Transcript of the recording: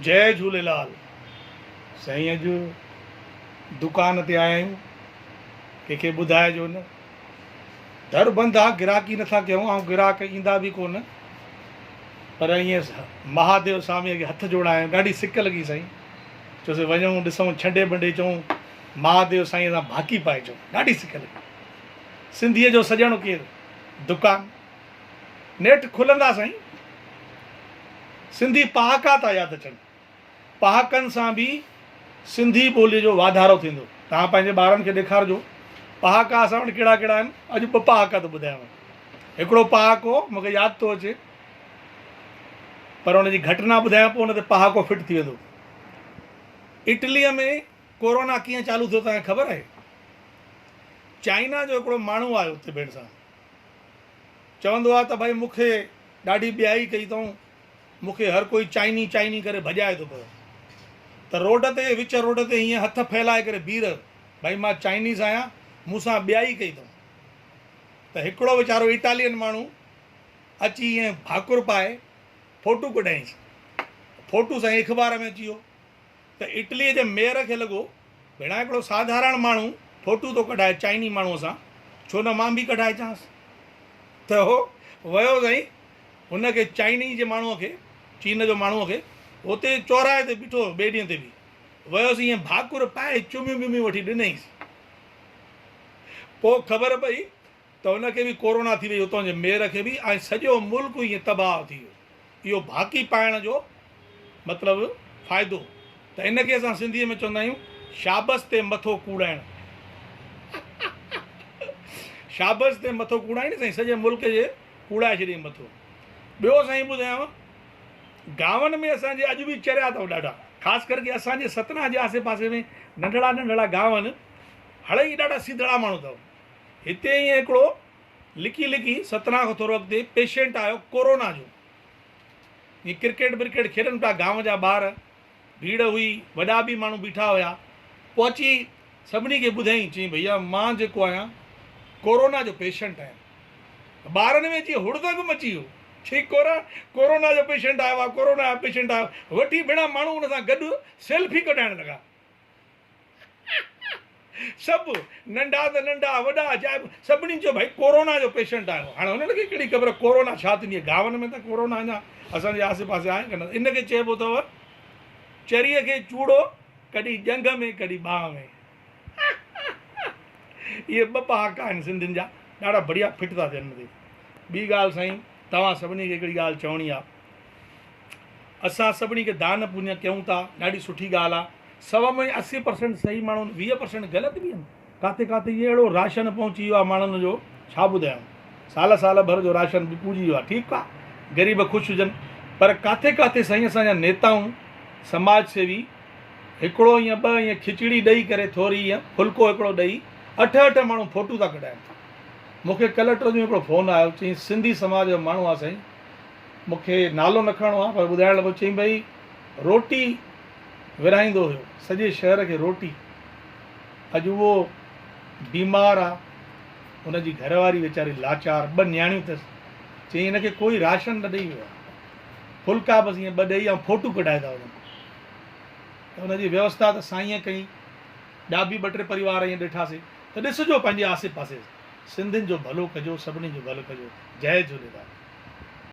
जय झूलेलाल साईं। अॼु दुकान ते आया आहियूं, कंहिंखे ॿुधाइजो न। दर बंदि आहे, गिराकी नथा कयूं ऐं गिराक ईंदा बि कोन। पर ईअं महादेव स्वामीअ खे हथ जोड़ायूं, ॾाढी सिक लॻी साईं। चयोसीं वञूं ॾिसूं, छंडे बंडे चऊं महादेव साईं सां भाकी पाए अचूं, ॾाढी सिक लॻी। सिंधीअ जो सॼणो केरु, दुकान नेट खुलंदा साईं। सिंधी पहाका था यादि अचनि, पहाकनि सां बि सिंधी ॿोलीअ जो वाधारो थींदो। तव्हां पंहिंजे ॿारनि खे ॾेखारिजो पहाका असां वटि कहिड़ा कहिड़ा आहिनि। अॼु ॿ पहाका थो ॿुधायांव। हिकिड़ो पहाको मूंखे यादि थो अचे, पर हुनजी घटना ॿुधायां पोइ हुन ते पहाको फिट थी वेंदो। इटलीअ में कोरोना कीअं चालू थियो तव्हांखे ख़बर आहे? चाइना जो हिकिड़ो माण्हू आयो हुते भेण सां, चवंदो आहे त भई मूंखे ॾाढी ॿियाई कई अथऊं, मूंखे हर कोई चाइनी चाइनी करे भॼाए थो पियो। त रोड ते, विच रोड ते हीअं हथ फैलाए करे बीह रह, भई मां चाइनीज़ आहियां, मूंसां ॿियाई कई अथऊं। त हिकिड़ो वीचारो इटालियन माण्हू अची ईअं भाकुर पाए फ़ोटू कढाईंसि। फ़ोटू साईं अख़बार में अची वियो। त इटलीअ जे मेयर खे लॻो भेणा हिकिड़ो साधारण माण्हू फ़ोटू थो कढाए चाइनी माण्हूअ सां, छो न मां बि कढाए अचांसि। त उहो वियो साईं, हुनखे चाइनी जे माण्हूअ खे, चीन जो माण्हूअ खे हुते चौराहे ते बीठो, ॿिए ॾींहं ते बि वियोसीं, ईअं भाकुर पाए चुमियूं ॿुमियूं वठी ॾिनईंसि। पोइ ख़बर पई त हुनखे बि कोरोना थी वई, हुतां जे मेयर खे बि, ऐं सॼो मुल्क ईअं तबाह थी वियो। इहो भाकी पाइण जो मतिलबु फ़ाइदो। त इनखे असां सिंधीअ में चवंदा आहियूं शाबस ते मथो कूड़ाइणु। शाबस ते मथो कूड़ाइण साईं, सॼे मुल्क जे कूड़ाए छॾियईं मथो। ॿियो साईं ॿुधायांव, गांवनि में असांजे अॼु बि चरिया अथव ॾाढा, ख़ासि करके असांजे सतना जे आसे पासे में नंढड़ा नंढड़ा गांव आहिनि, हड़ई ॾाढा सीधड़ा माण्हू अथव। हिते ईअं हिकिड़ो लिकी लिकी सतना खां थोरो अॻिते पेशेंट आयो कोरोना जो। ईअं क्रिकेट ब्रिकेट खेॾनि पिया गांव जा ॿार, भीड़ हुई, वॾा बि माण्हू बीठा हुया। पोइ अची सभिनी खे ॿुधाईं, चई भैया मां जेको आहियां कोरोना जो पेशेंट आहियां। ॿारनि में अची हुड़दंग मची वियो, चई कोरोना जो पेशेंट आयो आहे, कोरोना जो पेशेंट आयो। वठी भेणा माण्हू हुन सां गॾु सेल्फी कढाइण लॻा। सभु नंढा त नंढा, वॾा चाहे सभिनी चयो भाई कोरोना जो पेशेंट आयो। हाणे हुननि खे कहिड़ी ख़बर कोरोना छा थींदी आहे। गांवनि में त कोरोना अञा असांजे आसे पासे आहे कान। इनखे चइबो अथव चरीअ खे चूड़ो, कॾहिं जंग में कॾहिं बाह में। इहे ॿ पहाका आहिनि सिंधियुनि जा, ॾाढा बढ़िया फिट था थियनि। ॿी ॻाल्हि साईं, तव्हां सभिनी खे हिकिड़ी ॻाल्हि चवणी आहे, असां सभिनी खे दान पुञ कयूं था, ॾाढी सुठी ॻाल्हि आहे। 100 में 80% सही माण्हू, 20% ग़लति बि आहिनि। काथे काथे इहो अहिड़ो राशन पहुची वियो आहे माण्हुनि जो, छा ॿुधायांव। साल साल भर जो राशन बि पूजी वियो आहे। ठीकु आहे, ग़रीब ख़ुशि हुजनि, पर काथे काथे साईं असांजा नेताऊं, समाज सेवी हिकिड़ो ईअं ॿ ईअं खिचड़ी ॾेई करे, थोरी ईअं फुल्को हिकिड़ो ॾेई 8 माण्हू फ़ोटू था कढाइनि। मूंखे कल्ह टियों ॾींहुं हिकिड़ो फ़ोन आयो, चई सिंधी समाज जो माण्हू आहे साईं, मूंखे नालो न खणणो आहे पर ॿुधाइण लॻो, चई भई रोटी विराईंदो हुयो सॼे शहर खे रोटी। अॼु उहो बीमार आहे, हुनजी घरवारी वीचारी लाचार, 2 न्याणियूं अथसि। चई हिनखे कोई राशन न ॾेई वियो आहे, फुल्का बसि ईअं 2 ॾेई ऐं फ़ोटू कढाए था वञनि। त हुनजी व्यवस्था त साईंअ कई। ॿिया बि 2-3 परिवार ईअं ॾिठासीं। त ॾिसिजो पंहिंजे आसे पासे, सिंधियुनि जो भलो कजो, सभिनी जो भलो कजो। जय झूलेलाल।